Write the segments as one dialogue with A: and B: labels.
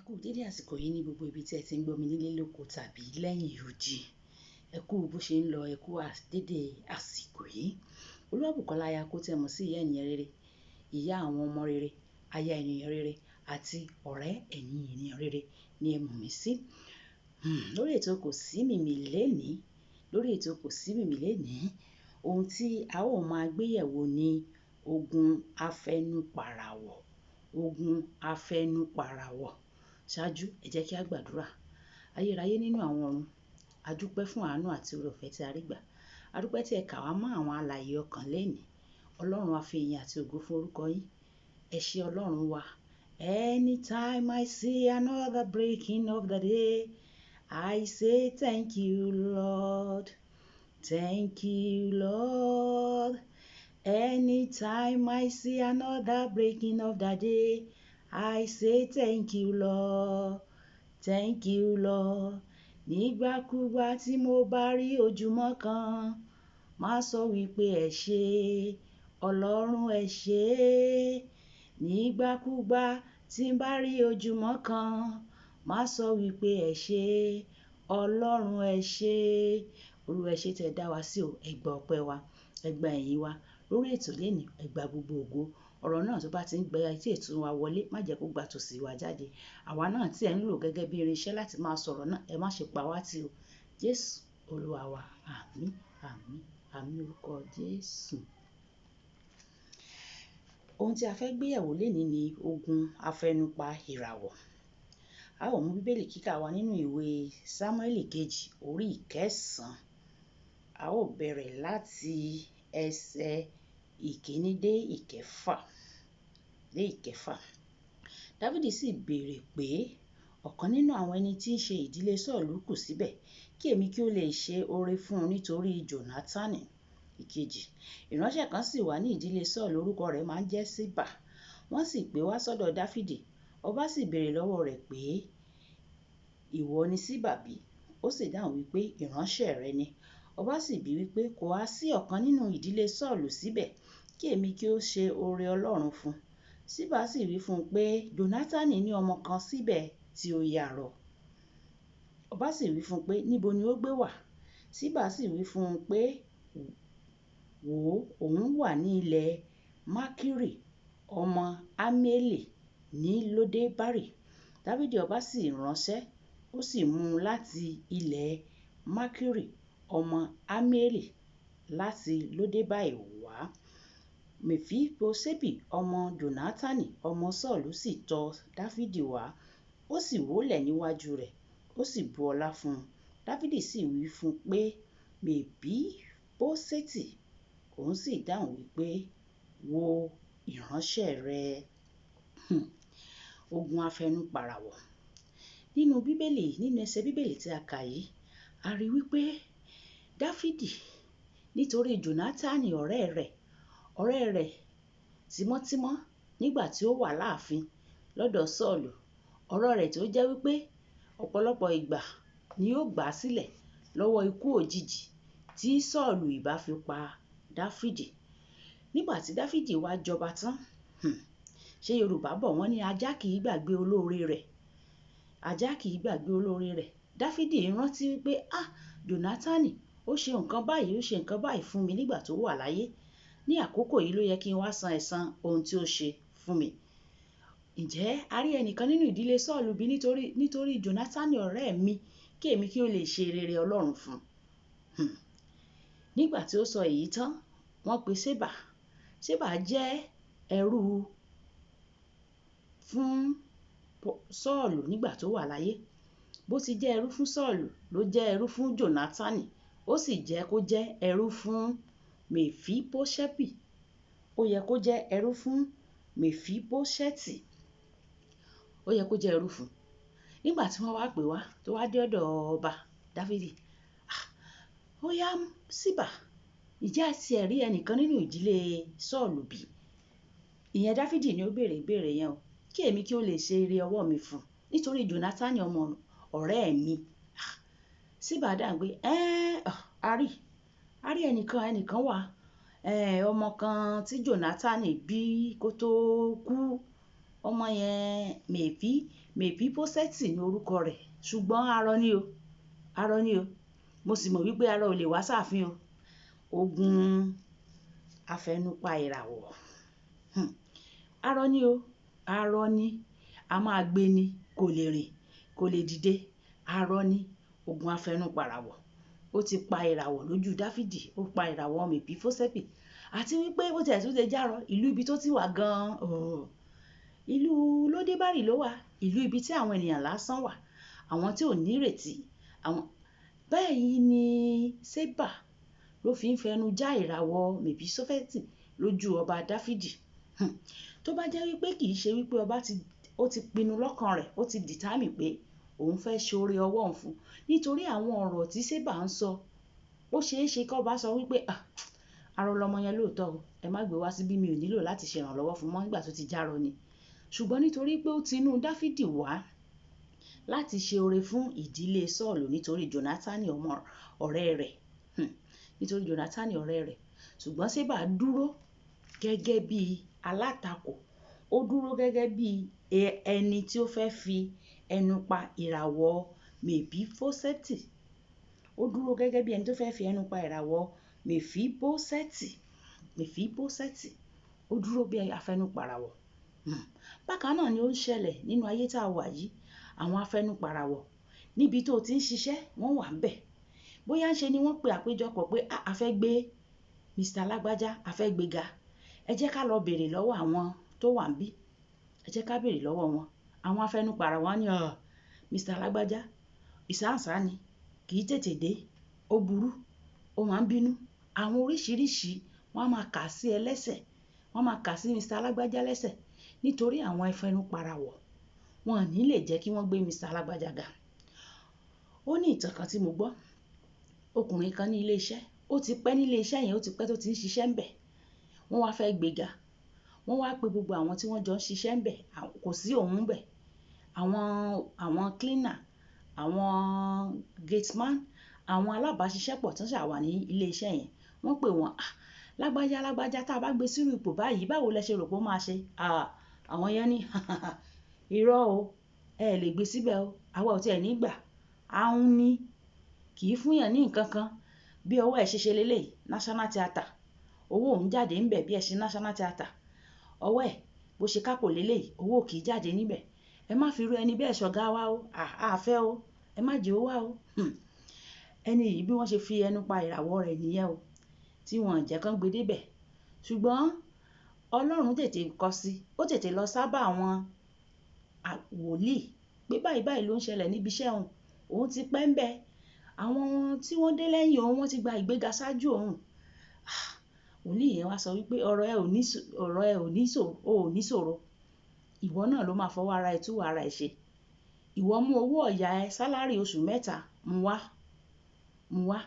A: kú dédé àsìkò yìí ní gbogbo ibi tí ẹ ti ń gbọ́ mi nílé lóko tàbí lẹ́yìn odi. Ẹ kú bó ṣe ń lọ, ẹ kú dédé àsìkò yìí. Olúwabùkọ́lá aya kó tẹ́ mọ̀ sí ìyá ènìyàn rere, ìyá àwọn ọmọ rere, aya ènìyàn rere àti ọ̀rẹ́ ẹ̀yin ènìyàn rere ni ẹ mọ̀ mí sí. Lórí ètò Kò Sí Mìmì lénìí, ohun tí a ó máa gbéyẹ̀wò ni ogun afẹnupàràwọ̀. Ṣáájú, ẹ jẹ́ kí a gbàdúrà. Ayérayé nínú àwọn ọ̀run, a dúpẹ́ fún àánú àti oore-ọ̀fẹ́ tí a rí gbà. A dúpẹ́ tí ẹ kà wá mọ́ àwọn alààyè ọkàn lénìí. Ọlọ́run, a fi ìyìn àti ògo fún orúkọ yín. Ẹ ṣé Ọlọ́run wa. Anytime I see another breaking of the day, I say thank you, Lord. Thank you, Lord. Anytime I see another breaking of the day, I say thank you, Lord. Thank you, Lord. Nígbàkúgbà tí mo bá rí ojúmọ́ kan, máa sọ wípé ẹ ṣé, Ọlọ́run ẹ ṣé. Nígbàkúgbà tí n bá rí ojúmọ́ kan, máa sọ wípé ẹ ṣé, Ọlọ́run ẹ ṣé. Olúwa ẹ ṣé tẹ́ dá wa sí o, ẹ gba ọpẹ́ wa, ẹ gba ìyìn wa. Lórí ètò lénìí, ẹ gba gbogbo ògo. Ọ̀rọ̀ náà tó bá ti ń gbé etí ètò wa wọlé, má jẹ́ kó gba tòsí wa jáde. Àwa náà tí ẹ ń lò gẹ́gẹ́ bí irinṣẹ́ láti máa sọ̀rọ̀ náà, ẹ má ṣe pa wá tì o. Jésù Olúwa wa, àmín, àmín, àmín orúkọ Jésù. Ohun tí a fẹ́ gbéyẹ̀wò lénìí ni ogun afẹnupa ìràwọ̀. A ó mú bíbélì kíkà wa nínú ìwé Sámúẹ́lì kejì orí ìkẹsàn-án. A ó bẹ̀rẹ̀ láti ẹsẹ̀ ìkíní dé ìkẹfà. Dáfídì sì béèrè pé ọ̀kan nínú àwọn ẹni tí ń ṣe ìdílé Sọ́ọ̀lù kù síbẹ̀, kí èmi kí ó lè ṣe oore fún un nítorí Jónátánì. Ìkejì, ìránṣẹ́ kan sì wà ní ìdílé Sọ́ọ̀lù, orúkọ rẹ̀ máa ń jẹ́ Síbà. Wọ́n sì pè wá sọ́dọ̀ Dáfídì. Ọba sì béèrè lọ́wọ́ rẹ̀ pé, ìwọ ni Síbà bí? Ó sì dáhùn wípé, ìránṣẹ́ rẹ ni. Ọba sì bi wípé, kò há sí ọ̀kan nínú ìdílé Sọ́ọ̀lù síbẹ̀, kí èmi kí ó ṣe oore Ọlọ́run fún un. Síbà sì wí fún un pé, Jónátánì ní ọmọ kan síbẹ̀ tí ó yarọ. Ọba sì wí fún un pé, níbo ni ó gbé wà? Síbà sì wí fún un pé, wò ó, òun wà ní ilẹ̀ Mákírì ọmọ Ammieli ní Lódébárì. Dáfídì ọba sì ránṣẹ́, ó sì mú un láti ilẹ̀ Mákírì ọmọ Ammieli láti Lódébárì wá. Mèfíbóṣẹ́bì ọmọ Jónátánì ọmọ Sọ́ọ̀lù sì tọ̀ Dáfídì wá, ó sì wólẹ̀ níwájú rẹ̀, ó sì bu ọlá fún un. Dáfídì sì wí fún un pé, Mèfíbóṣẹ́tì. Òun sì dáhùn wípé, wo ìránṣẹ́ rẹ. Ogun afẹnupàràwọ̀. Nínú ẹsẹ̀ bíbélì tí a kà yìí, a rí wípé Dáfídì, nítorí Jónátánì ọ̀rẹ́ rẹ̀ tímọ́tímọ́ nígbà tí ó wà láàfin lọ́dọ̀ Sọ́ọ̀lù, ọ̀rọ̀ rẹ̀ tó jẹ́ wípé ọ̀pọ̀lọpọ̀ ìgbà ni ó gbà á sílẹ̀ lọ́wọ́ ikú òjijì tí Sọ́ọ̀lù ìbá fi pa Dáfídì. Nígbà tí Dáfídì wá jọba tán, ṣé Yorùbá bọ̀ wọ́n ní ajá kì í gbàgbé olóore rẹ̀. Dáfídì rántí wípé, Jónátánì ó ṣe nǹkan báyìí fún mi nígbà tó wà láyé. Ní àkókò yìí ló yẹ kí n wá san ẹ̀san ohun tí ó ṣe fún mi. Ǹjẹ́ a rí ẹnìkan nínú ìdílé Sọ́ọ̀lù bí nítorí Jónátánì ọ̀rẹ́ mi, kí èmi kí ó lè ṣe rere Ọlọ́run fún un. Nígbà tí ó sọ èyí tán, wọ́n pe Síbà. Síbà jẹ́ ẹrú fún Sọ́ọ̀lù nígbà tó wà láyé. Bó ti jẹ́ ẹrú fún Sọ́ọ̀lù ló jẹ́ ẹrú fún Jónátánì. Ó sì jẹ́ kó jẹ́ ẹrú fún Mèfíbóṣẹ́bì. Ó yẹ kó jẹ́ ẹrú fún Mèfíbóṣẹ́tì. Ó yẹ kó jẹ́ ẹrú fún. Nígbà tí wọ́n wá pè wá, tó wá dé ọ̀dọ̀ ọba Dáfídì. Ó yá Síbà, ìjẹ́ àti ẹ̀rí ẹnìkan nínú ìdílé Sọ́ọ̀lù bí? Ìyẹn Dáfídì ni ó béèrè ìbéèrè yẹn o. Kí èmi kí ó lè ṣe ire ọwọ́ mi fún un nítorí Jónátánì ọmọ ọ̀rẹ́ mi. Síbà dáhùn pé, a rí ẹnìkan wà, ọmọ kan tí Jónátánì bí kó tó kú. ọmọ yẹn Mèfíbóṣẹ́tì ní orúkọ rẹ̀, ṣùgbọ́n arọ ni o, mo sì mọ̀ wípé arọ ò lè wá sáàfin o. Ogun afẹnupa ìràwọ̀. Arọ ni o, arọ ni, a máa gbé ni, kò lè rìn, kò lè dìde, arọ ni, ogun afẹnupa ìràwọ̀. Ó ti pa ìràwọ̀ lójú Dáfídì, ó pa ìràwọ̀ Mèfíbóṣẹ́tì, àti wípé ó tiẹ̀ tún lè járọ ìlú ibi tó ti wà gan-an, ìlú Lódébárì ló wà, ìlú ibi tí àwọn ènìyàn lásán wà, àwọn tí ò ní ìrètí, àwọn bẹ́ẹ̀ ni Ṣébà ló fi ń fẹnu já ìràwọ̀ Mèfíbóṣẹ́tì lójú ọba Dáfídì. Tó bá jẹ́ wípé kì í ṣe wípé ọba ó ti pinnu lọ́kàn rẹ̀, ó ti dìtámì pé òun fẹ́ ṣe oore ọwọ́ òun fún, nítorí àwọn ọ̀rọ̀ tí Ṣébà ń sọ, ó ṣeé ṣe kí ọba sọ wípé arọ lọmọ yẹn lóòótọ́ o, ẹ má gbé wá síbí, mi ò nílò láti ṣèrànlọ́wọ́ fún mọ́ nígbà tó ti járọ ni. Ṣùgbọ́n nítorí pé ó ti inú Dáfídì wá láti ṣe oore fún ìdílé Sọ́ọ̀lù nítorí Jónátánì ọ̀rẹ́ rẹ̀, nítorí Jónátánì ọ̀rẹ́ rẹ̀. Ṣùgbọ́n Ṣébà dúró gẹ́gẹ́ bí alátakò, ó dúró gẹ́gẹ́ bí ẹni tí ó fẹ́ fi ẹnu pa ìràwọ̀ Mèfíbóṣẹ́tì. Ó dúró gẹ́gẹ́ bí ẹni tó fẹ́ fi ẹnu pa ìràwọ̀ Mèfíbóṣẹ́tì. Ó dúró bí afẹnupàràwọ̀. Bákan náà ni ó ń ṣẹlẹ̀ nínú ayé tá a wà yìí. Àwọn afẹnupàràwọ̀ níbi tó ti ń ṣiṣẹ́, wọ́n wà ńbẹ̀. Bóyá ń ṣe ni wọ́n pe àpéjọpọ̀ pé a fẹ́ gbé Mr. Lágbájá, a fẹ́ gbé ga. Ẹ jẹ́ ká lọ bèrè lọ́wọ́ àwọn tó wà ńbí. Ẹ jẹ́ ká bèrè lọ́wọ́ wọn. Àwọn afẹnupàràwọ̀ ní Mr. Lágbájá, ìsáǹsá ni, kì í tètè dé, ó burú, ó máa ń bínú. Àwọn oríṣiríṣi wọ́n á máa kà sí ẹ lẹ́sẹ̀, wọ́n á máa kà sí Mr. Lágbájá lẹ́sẹ̀, nítorí àwọn afẹnupàràwọ̀ wọn ò ní lè jẹ́ kí wọ́n gbé Mr. Lágbájá ga. Ó ní ìtàn kan tí mo gbọ́. Ọkùnrin kan ní ilé iṣẹ́, ó ti pẹ́ ní ilé iṣẹ́ yẹn, ó ti pẹ́ tó ti ń ṣiṣẹ́ ńbẹ̀. Wọ́n wá fẹ́ gbé ga. Wọ́n wá pe gbogbo àwọn tí wọ́n jọ ń ṣiṣẹ́ ńbẹ̀, kò sí òun ńbẹ̀. Àwọn cleaner, àwọn gateman, àwọn alábàáṣiṣẹ́pọ̀ tó ṣà wà ní ilé iṣẹ́ yẹn, wọ́n pè wọ́n, Lágbájá tá a bá gbé sírú ipò báyìí, báwo lẹ ṣe rò pé ó máa ṣe? Àwọn yẹn ní irọ́ o, ẹ lè gbé síbẹ̀ o, àwa ò tiẹ̀ ní gbà. Ahun ni, kì í fún yàn ní nǹkan kan. Bí ọwọ́ ẹ̀ ṣe leléyìí, National Theatre, owó òun jáde ńbẹ̀ bí ẹṣin National Theatre. Ọwọ́ ẹ̀ bó ṣe kákò leléyìí, owó kì í jáde níbẹ̀. Ẹ má fi irú ẹni bẹ́ẹ̀ ṣọ̀gá wa o, a fẹ́ o, ẹ má jẹ́ ó wá o. Ẹni yìí bí wọ́n ṣe fi ẹnu pa ìràwọ̀ rẹ̀ nìyẹn o, tí wọ́n jẹ́ kán gbé débẹ̀. Ṣùgbọ́n Ọlọ́run tètè kọ sí, ó tètè lọ sábà àwọn wòlíì pé báyìí ló ń ṣẹlẹ̀ níbi iṣẹ́ òun. Òun ti pẹ́ ńbẹ̀. Àwọn tí wọ́n dé lẹ́yìn òun, wọ́n ti gba ìgbéga ṣáájú òun. Wòlíì yẹn wá sọ wípé ọ̀rọ̀ ẹ ò ní ṣòro. Ìwọ náà ló máa fọwọ́ ara ẹ tú ara ẹ ṣe. Ìwọ mú owó ọ̀yà ẹ, sálárì oṣù mẹ́ta, mú wá.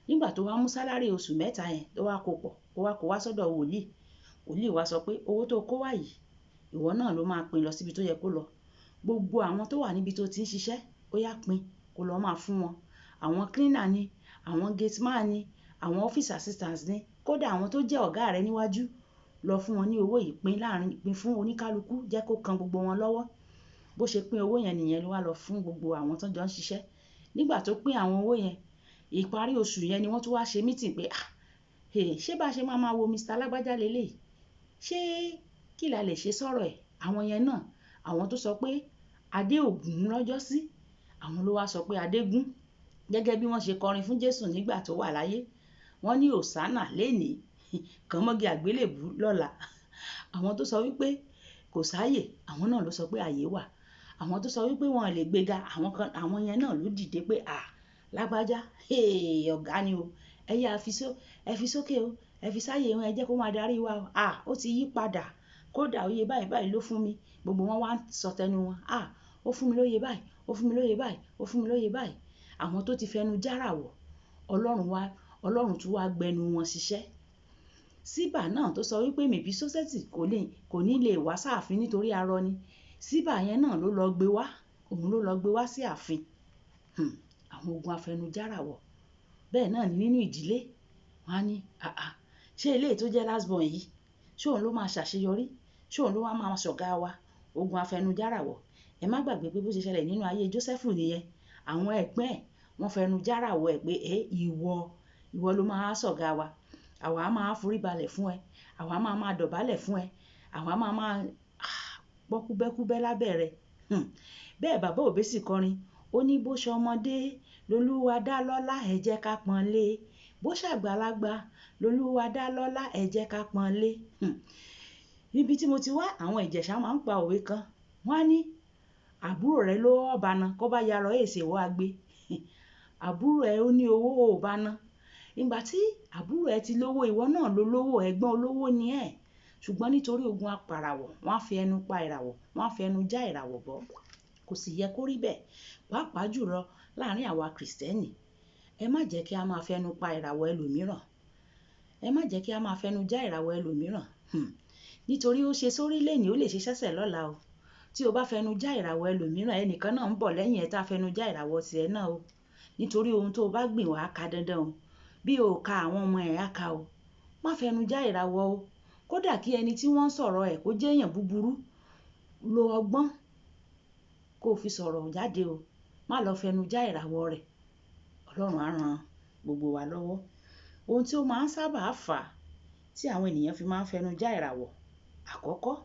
A: Nígbà tó wá mú sálárì oṣù mẹ́ta yẹn, tó wá kó pọ̀, ó wá sọ́dọ̀ wòlíì. Wòlíì wá sọ pé owó tó kó wá yìí, ìwọ náà ló máa pín lọ síbi tó yẹ kó lọ. Gbogbo àwọn tó wà níbi tó ti ń ṣiṣẹ́, ó yá pín, kó lọ máa fún wọn. Àwọn cleaner ni, àwọn gateman ni, àwọn office assistants ni, kódà àwọn tó jẹ́ ọ̀gá rẹ níwájú, lọ fún wọn ní owó yìí, pín fún oníkálukú, jẹ́ kó kan gbogbo wọn lọ́wọ́. Bó ṣe pín owó yẹn nìyẹn ló wá lọ fún gbogbo àwọn tó jọ ń ṣiṣẹ́. Nígbà tó pín àwọn owó yẹn, ìparí oṣù yẹn ni wọ́n tún wá ṣe meeting pé ṣé bá ṣe máa wo Mr. Lágbájá leléyìí? Ṣé kí la lè ṣe sọ̀rọ̀ ẹ̀? Àwọn yẹn náà, àwọn tó sọ pé adé ò gún lọ́jọ́ sí, àwọn ló wá sọ pé adé gún. Gẹ́gẹ́ bí wọ́n ṣe kọrin fún Jésù nígbà tó wà láyé. Wọ́n ní Hòsánà lénìí, kàn mọ́gi àgbélébùú lọ́la. Àwọn tó sọ wípé kò sáyè, àwọn náà ló sọ pé àyè wà. Àwọn tó sọ wípé wọn lè gbéga, àwọn yẹn náà ló dìde pé Lágbájá, ọ̀gá ni o. Ẹ yá ẹ fi sókè o, ẹ fi sáyè wọn, ẹ jẹ́ kó máa darí wa o. Ó ti yí padà. Kódà oyè báyìí ló fún mi. Gbogbo wọn wá ń sọ tẹnu wọn. Ó fún mi lóye báyìí, ó fún mi lóye báyìí, ó fún mi lóye báyìí. Àwọn tó ti fẹnu járàwọ̀, Ọlọ́run tún wá gbẹnu wọn ṣiṣẹ́. Ṣíbà náà tó sọ wípé Mèfíbóṣẹ́tì kò ní lè wá sáàfin nítorí arọ ni. Ṣíbà yẹn náà ló lọ gbé wá. Òun ló lọ gbé wá sí ààfin. Àwọn ogun afẹnujáràwọ̀. Bẹ́ẹ̀ náà ni nínú ìdílé. Wọ́n á ní, ṣé eléyìí tó jẹ́ last born yìí, ṣé òun ló máa ṣàṣeyọrí? Ṣé òun ló wá máa ṣọ̀gá wa? ogun afẹnujárawọ̀. Ẹ má gbàgbé pé bó ṣe ṣẹlẹ̀ nínú ayé Jósẹ́fù nìyẹn. Àwọn ẹ̀gbọ́n ẹ̀ wọ́n fẹnu járawọ̀ ẹ̀ pé ìwọ ló máa ṣọ̀gá wa, àwa máa forí balẹ̀ fún ẹ, àwa máa dọ̀bálẹ̀ fún ẹ, àwa máa gbọ́ kúbẹ́kúbẹ́ lábẹ́ rẹ. Bẹ́ẹ̀ bàbá Òbé sì kọrin, ó ní bó ṣọmọdé lolúwa dá lọ́lá, ẹ jẹ́ ká pọ́nlé, bó ṣàgbàlagbà lolúwa dá lọ́lá, ẹ jẹ́ ká pọ́nlé. Níbi tí mo ti wá, àwọn Ìjẹ̀ṣà máa ń pa òwe kan, wọ́n á ní àbúrò rẹ ló ọba na kó bá yarọ èsè wọ́ agbe. Àbúrò ẹ ó ní owó ò bá ná. Ìgbà tí àbúrò ẹ ti lówó, ìwọ náà ló lówó, ẹ̀gbọ́n olówó ni ẹ́. Ṣùgbọ́n nítorí ogun apàràwọ̀, wọ́n á fi ẹnu pa ìràwọ̀, wọ́n á fi ẹnu já ìràwọ̀ bọ́. Kò sì yẹ kó rí bẹ́ẹ̀. Pàápàá jùlọ láàárín àwa Kìrìsìtẹ́nì, ẹ má jẹ́ kí a máa fẹnu pa ìràwọ̀ ẹlòmíràn. Ẹ má jẹ́ kí a máa fẹnu já ìràwọ̀ ẹlòmíràn. Nítorí ó ṣe sórí lẹ́ni, ó lè ṣe sẹ́sẹ̀ lọ́la o. Tí o bá fẹnu já ìràwọ̀ ẹlòmíràn, ẹnìkan náà ń bọ̀ lẹ́yìn ẹ tá fẹnu já ìràwọ̀ tiẹ̀ náà o. Nítorí ohun tó o bá gbìn wá ká dandan o. Bí o ka àwọn ọmọ ẹ̀ á ka o. Má fẹnu já ìràwọ̀ o. Kódà kí ẹni tí wọ́n ń sọ̀rọ̀ ẹ̀ kó jẹ́ èèyàn búburú, lo ọgbọ́n kó fi sọ̀rọ̀ jáde o. Má lọ fẹnu já ìràwọ̀ rẹ̀. Ọlọ́run á ran gbogbo wa lọ́wọ́. Ohun tí ó máa ń sábà fà á tí àwọn ènìyàn fi máa ń fẹnu já ìràwọ̀, àkọ́kọ́,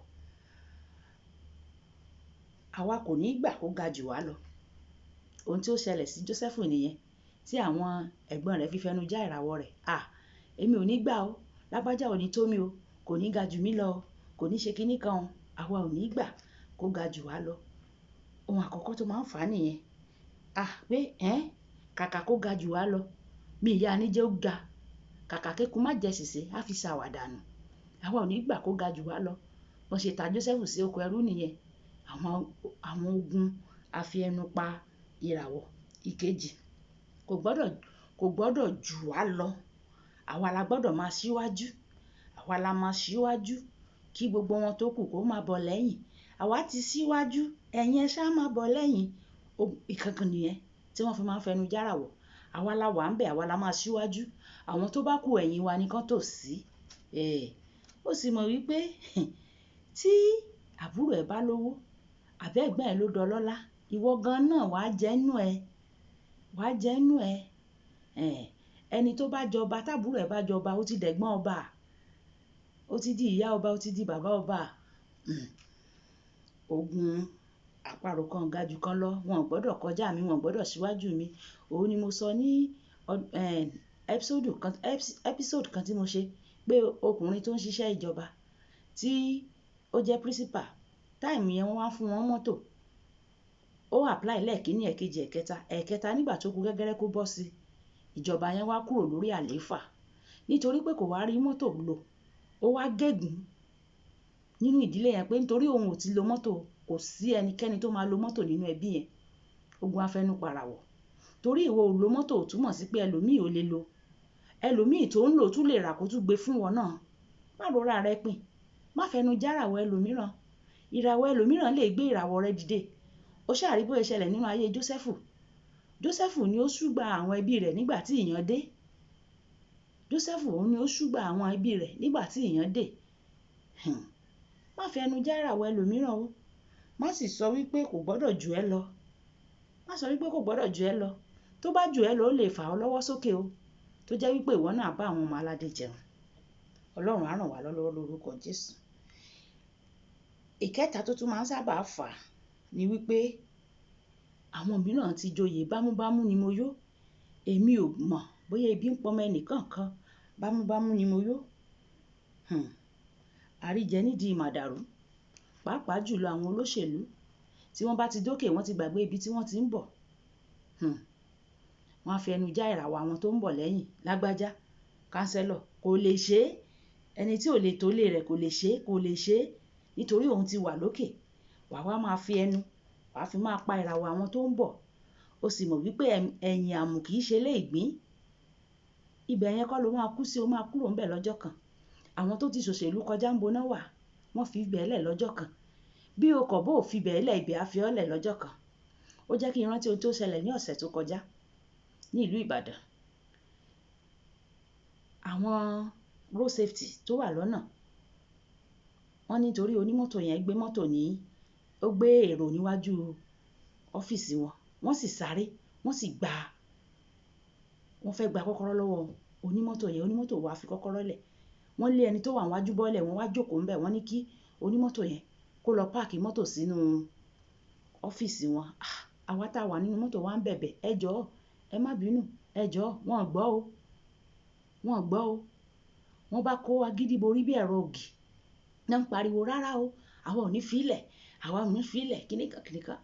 A: àwa kò ní gbà kó ga jù wá lọ. Ohun tí ó ṣẹlẹ̀ sí Jósẹ́fù nìyẹn, tí àwọn ẹ̀gbọ́n rẹ̀ fi fẹnu já ìràwọ̀ rẹ̀. Èmi ò ní gbà o, lágbájá ò ní tó mi o, kò ní ga jù mí lọ o, kò ní ṣe kinní kan o, àwa ò ní gbà kó ga jù wá lọ. Ohun àkọ́kọ́ tó máa ń fà á nìyẹn. Pé kàkà kó ga jù wá lọ, mi ìyá ni jẹ́ ó ga, kàkà kéku má jẹ sìsé, á fi ṣàwàdà nù. Àwa ò ní gbà kó ga jù wá lọ. Wọ́n ṣe ta Jósẹ́fù sí oko ẹrú nìyẹn. Àwọn ogun afi ẹnu pa ìràwọ̀. Ìkejì, kò gbọ́dọ̀ jù wá lọ. Àwa la gbọ́dọ̀ máa ṣíwájú. Àwa la máa ṣíwájú kí gbogbo wọn tó kù kó máa bọ̀ lẹ́yìn. Àwa ti ṣíwájú, ẹ̀yin ẹ ṣá máa bọ̀ lẹ́yìn. Ìkankan nìyẹn tí wọ́n fi máa ń fẹnu járàwọ̀. Àwa la wà ń bẹ̀, àwa la máa ṣíwájú. Àwọn tó bá kù ẹ̀yìn wa ni kán tò sí. Ó sì mọ̀ wípé tí àbúrò ẹ̀ bá lówó, àbí ẹ̀gbọ́n ẹ̀ ló dọlọ́lá, ìwọ gan náà wàá jẹ́ nú ẹ. Wàá jẹ́ nú ẹ. Ẹni tó bá jọba, tábúrò ẹ̀ bá jọba, ó ti dẹ̀gbọ́n ọba. Ó ti di ìyá ọba, ó ti di bàbá ọba. Ogun àparò kan ga jù kan lọ. Wọn ò gbọ́dọ̀ kọjá mi, wọn ò gbọ́dọ̀ síwájú mi. Òun ni mo sọ ní episode kan tí mo ṣe pé ọkùnrin tó ń ṣiṣẹ́ ìjọba tí ó jẹ́ principal, táìmù yẹn wọ́n wá fún wọn mọ́tò. Ó apply lẹ́ẹ̀kínní, ẹ̀kejì, ẹ̀kẹta nígbà tó kù gẹ́gẹ́rẹ́ kó bọ́ sí. Ìjọba yẹn wá kúrò lórí àlééfà. Nítorí pé kò wá rí mọ́tò lò, ó wá gégùn nínú ìdílé yẹn pé nítorí òun ò ti lo mọ́tò, kò sí ẹnikẹ́ni tó máa lo mọ́tò nínú ẹbí yẹn. Ogun afẹnupàràwọ̀. Torí ìwọ ò lo mọ́tò ò túmọ̀ sí pé ẹlòmíì ò lè lo. Ẹlòmíì tó ń lò tún lè rà kó tún gbé fún wọn náà. Má rora rẹ pin. Má fẹnu járàwọ̀ ẹlòmíràn. Ìràwọ̀ ẹlòmíràn lè gbé ìràwọ̀ rẹ dìde. Ó ṣáà rí bó ṣe ṣẹlẹ̀ nínú ayé Jósẹ́fù. Jósẹ́fù ni ó ṣúgbà àwọn ẹbí rẹ̀ nígbà tí ìyàn dé. Jósẹ́fù òun ni ó ṣúgbà àwọn ẹbí rẹ̀ nígbà tí ìyàn dé. Má fẹnu járàwọ̀ ẹlòmíràn o. Má sì sọ wípé kò gbọ́dọ̀ jù ẹ́ lọ. Má sọ wípé kò gbọ́dọ̀ jù ẹ́ lọ. Tó bá jù ẹ́ lọ, ó lè fà ọ́ lọ́wọ́ sókè o. Tó jẹ́ wípé ìwọ náà bá àwọn ọmọ aládé jẹun. Ọlọ́run á ràn wá lọ́wọ́ lórúkọ Jésù. Ìkẹta tó tún máa ń sábà fà ni wípé àwọn mìíràn ti joyè bámúbámú ni mo yó. Èmi ò mọ̀ bóyá ebi ń pọmọ ẹnìkan kan. Bámúbámú ni mo yó. Àríjẹ nídìí màdàrú. Pàápàá jùlọ àwọn olóṣèlú tí wọ́n bá ti dókè, wọ́n ti gbàgbé ibi tí wọ́n ti ń bọ̀. Wọ́n á fi ẹnu já ìràwọ̀ àwọn tó ń bọ̀ lẹ́yìn. Lágbájá, kánsẹ́lọ̀, kò lè ṣe é. Ẹni tí ò lè tó lé rẹ̀ kò lè ṣe é. Nítorí òun ti wà lókè. Wàá wá máa fi ẹnu, wàá fi máa pa ìràwọ̀ àwọn tó ń bọ̀. Ó sì mọ̀ wípé ẹ̀yìn àmù kì í ṣe lé ìgbín. Ibẹ̀ yẹn kọ́ ló máa kú sí, ó máa kúrò ńbẹ̀ lọ́jọ́ kan. Àwọn tó ti ṣòṣèlú kọjá ń boná wà, wọ́n fi ibẹ̀ lẹ̀ lọ́jọ́ kan. Bí o kọ̀ bó ò fi ibẹ̀ lẹ̀, ibẹ̀ á fi ọ́ lẹ̀ lọ́jọ́ kan. Ó jẹ́ kí n rántí ohun tó ṣẹlẹ̀ ní ọ̀sẹ̀ tó kọjá ní ìlú Ìbàdàn. Àwọn road safety tó wà lọ́nà, wọ́n nítorí onímọ́tò yẹn gbé mọ́tò ní ó gbé èrò níwájú ọ́fíìsì wọn, wọ́n sì sáré, wọ́n sì wọ́n fẹ́ gba kọ́kọ́rọ́ lọ́wọ́ onímọ́tò yẹn. Onímọ́tò wá fi kọ́kọ́rọ́ lẹ̀. Wọ́n lé ẹni tó wà níwájú bọ́lẹ̀, wọ́n wá jókòó ńbẹ̀. Wọ́n ní kí onímọ́tò yẹn kó lọ páàkì mọ́tò sínú ọ́fíìsì wọn. Àwa tá a wà nínú mọ́tò wa ń bẹ̀bẹ̀, ẹ jọ̀ọ́, ẹ má bínú, ẹ jọ̀ọ́, wọn ò gbọ́ o. Wọn ò gbọ́ o. Wọ́n bá kó agídí borí bí ẹ̀rọ ògì. Náà ń pariwo rárá o, àwa ò ní fílẹ̀, àwa ò ní fílẹ̀, kíníkan kíníkan.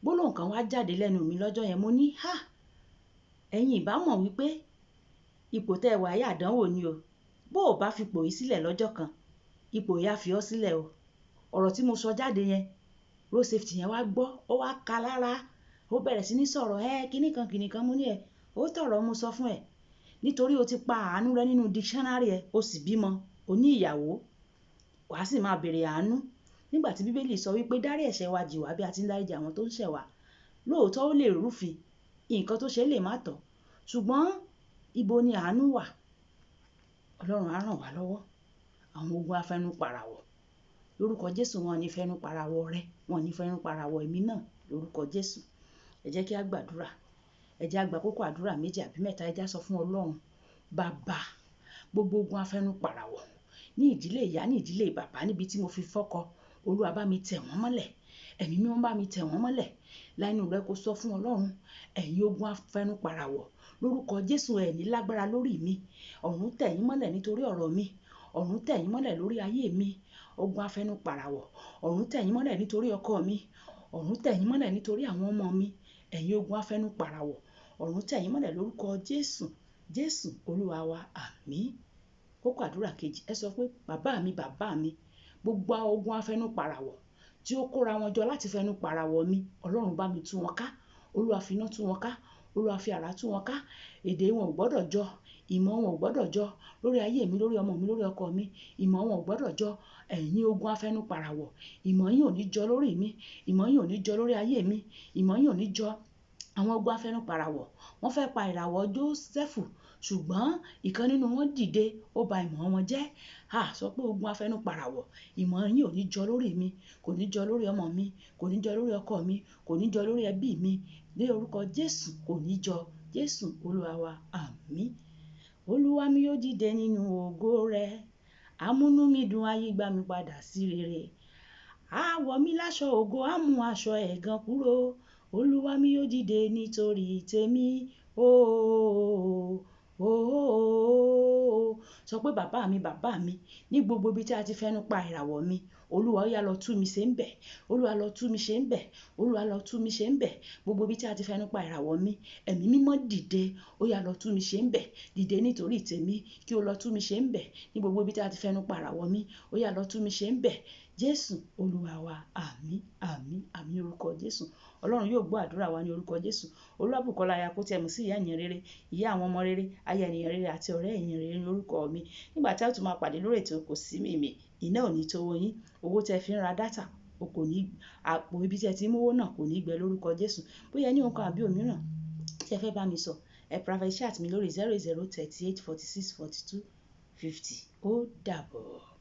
A: Gbólóhùn kan wá jáde lẹ́nu mi lọ́jọ́ yẹn. Mo ní, ẹ̀yin ìbá mọ̀ wípé ipò tẹ́ ẹ wà yìí àdánwò ni o. Bó o bá fipò yìí sílẹ̀ lọ́jọ́ kan, ipò yìí á fi ọ́ sílẹ̀ o. Ọ̀rọ̀ tí mo sọ jáde yẹn, road safety yẹn wá gbọ́, ó wá ka lára, ó bẹ̀rẹ̀ sí ní sọ̀rọ̀, kíníkan kíníkan. Mo ní ó tọ̀rọ̀ mo sọ fún ẹ. Nítorí o ti pa àánú rẹ nínú dictionary ẹ, o sì bímọ, o ní ìyàwó, wàá sì máa bèrè àánú. Nígbà tí Bíbélì sọ wípé dárí ẹ̀ṣẹ̀ wa jì wá bí a ti ń dáríjì àwọn tó ń ṣẹ̀ wá. Lóòótọ́ ó lè rúfin, nǹkan tó ṣe lè má tọ́, ṣùgbọ́n ibo ni àánú wà? Ọlọ́run á ràn wá lọ́wọ́. Àwọn ogun afẹnupàràwọ̀ lórúkọ Jésù, wọn ò ní fẹnupàràwọ̀ rẹ, wọn ò ní fẹnupàràwọ̀ èmi náà lórúkọ Jésù. Ẹ jẹ́ kí a gbàdúrà. Ẹ jẹ́ a gba kókó àdúrà 2 àbí 3. Ẹ jẹ́ a sọ fún Ọlọ́run, bàbá, gbogbo ogun afẹnupàràwọ̀ ní ìdílé ìyá, ní ìdílé bàbá, níbi tí mo fi fọ́kọ, Olúwa bá mi tẹ̀ wọ́n mọ́lẹ̀. Ẹ̀mí mímọ́ bá mi tẹ̀ wọ́n mọ́lẹ̀. Láìnú rẹ kó sọ fún Ọlọ́run, ẹ̀yin ogun afẹnupàràwọ̀ lórúkọ Jésù, ẹ ní lágbára lórí mi. Ọ̀run tẹ̀ yín mọ́lẹ̀ nítorí ọ̀rọ̀ mi. Ọ̀run tẹ̀ yín mọ́lẹ̀ lórí ayé mi. Ogun afẹnupàràwọ̀, ọ̀run tẹ̀ yín mọ́lẹ̀ nítorí ọkọ mi. Ọ̀run tẹ̀ yín mọ́lẹ̀ nítorí àwọn ọmọ mi. Ẹ̀yin ogun afẹnupàràwọ̀, ọ̀run tẹ̀ yín mọ́lẹ̀ lórúkọ Jésù. Jésù Olúwa wa, àmín. Kókó àdúrà kejì, ẹ sọ pé bàbá mi, gbogbo ogun afẹnupàràwọ̀ tí ó kóra wọn jọ láti fẹnupàràwọ̀ mi, Ọlọ́run bá mi tú wọn ká. Olúwa fi iná tú wọn ká. Olúwa fi àrá tú wọn ká. Èdè wọn ò gbọ́dọ̀ jọ, ìmọ̀ wọn ò gbọ́dọ̀ jọ lórí ayé mi, lórí ọmọ mi, lórí ọkọ mi. Ìmọ̀ wọn ò gbọ́dọ̀ jọ. Ẹ̀yin ogun afẹnupàràwọ̀, ìmọ̀ yín ò ní jọ lórí mi. Ìmọ̀ yín ò ní jọ lórí ayé mi. Ìmọ̀ yín ò ní jọ. Àwọn ogun afẹnupàràwọ̀, wọ́n fẹ́ pa ìràwọ̀ Jósẹ́fù, ṣùgbọ́n ìkan nínú wọn dìde, ó ba ìmọ̀ wọn jẹ́. Sọ pé ogun afẹnupàràwọ̀, ìmọ̀ yín ò ní jọ lórí mi, kò ní jọ lórí ọmọ mi, kò ní jọ lórí ọkọ mi, kò ní jọ lórí ẹbí mi. Ní orúkọ Jésù, kò ní jọ. Jésù Olúwa wa, àmín. Olúwa mi yóò dìde nínú ògo rẹ̀. Amúnú mi dùn, ayé gbà mí padà sí rere. Á wọ̀ mí láṣọ ògo, á mú aṣọ ẹ̀gàn kúrò. Olúwa mi yóò dìde nítorí tèmi. Sọ pé bàbá mi, ní gbogbo ibi tí a ti fẹnu pa ìràwọ̀ mi, Olúwa ó yá lọ tú mi ṣe ń bẹ̀. Olúwa lọ tú mi ṣe ń bẹ̀. Olúwa lọ tú mi ṣe ń bẹ̀. Gbogbo ibi tí a ti fẹnu pa ìràwọ̀ mi, ẹ̀mí mímọ́ dìde, ó yá lọ tú mi ṣe ń bẹ̀. Dìde nítorí tèmi, kí o lọ tú mi ṣe ń bẹ̀. Ní gbogbo ibi tí a ti fẹnu pa ìràwọ̀ mi, ó yá lọ tú mi ṣe ń bẹ̀. Jésù Olúwa wa, àmín, àmín, àmín orúkọ Jésù. Ọlọ́run yóò gbọ́ àdúrà wa ní orúkọ Jésù. Olúwabùkọ́lá aya kó tẹ̀mú sí ìyá ènìyàn rere, ìyá àwọn ọmọ rere, aya ènìyàn rere àti ọ̀rẹ́ ènìyàn rere ní orúkọ mi. Nígbà tí a tún máa pàdé lórí ètò Kò Sí Mìmì, iná ò ní tó owó yín. Owó tẹ fi ń ra dátà, o kò ní, àpò ibi tí ẹ ti mú owó náà kò ní gbẹ lórúkọ Jésù. Bóyá ní nǹkan àbí òmíràn tí ẹ fẹ́ bá mi sọ, ẹ private chat mi lórí 0038 46 42 50. Ó dàbọ̀.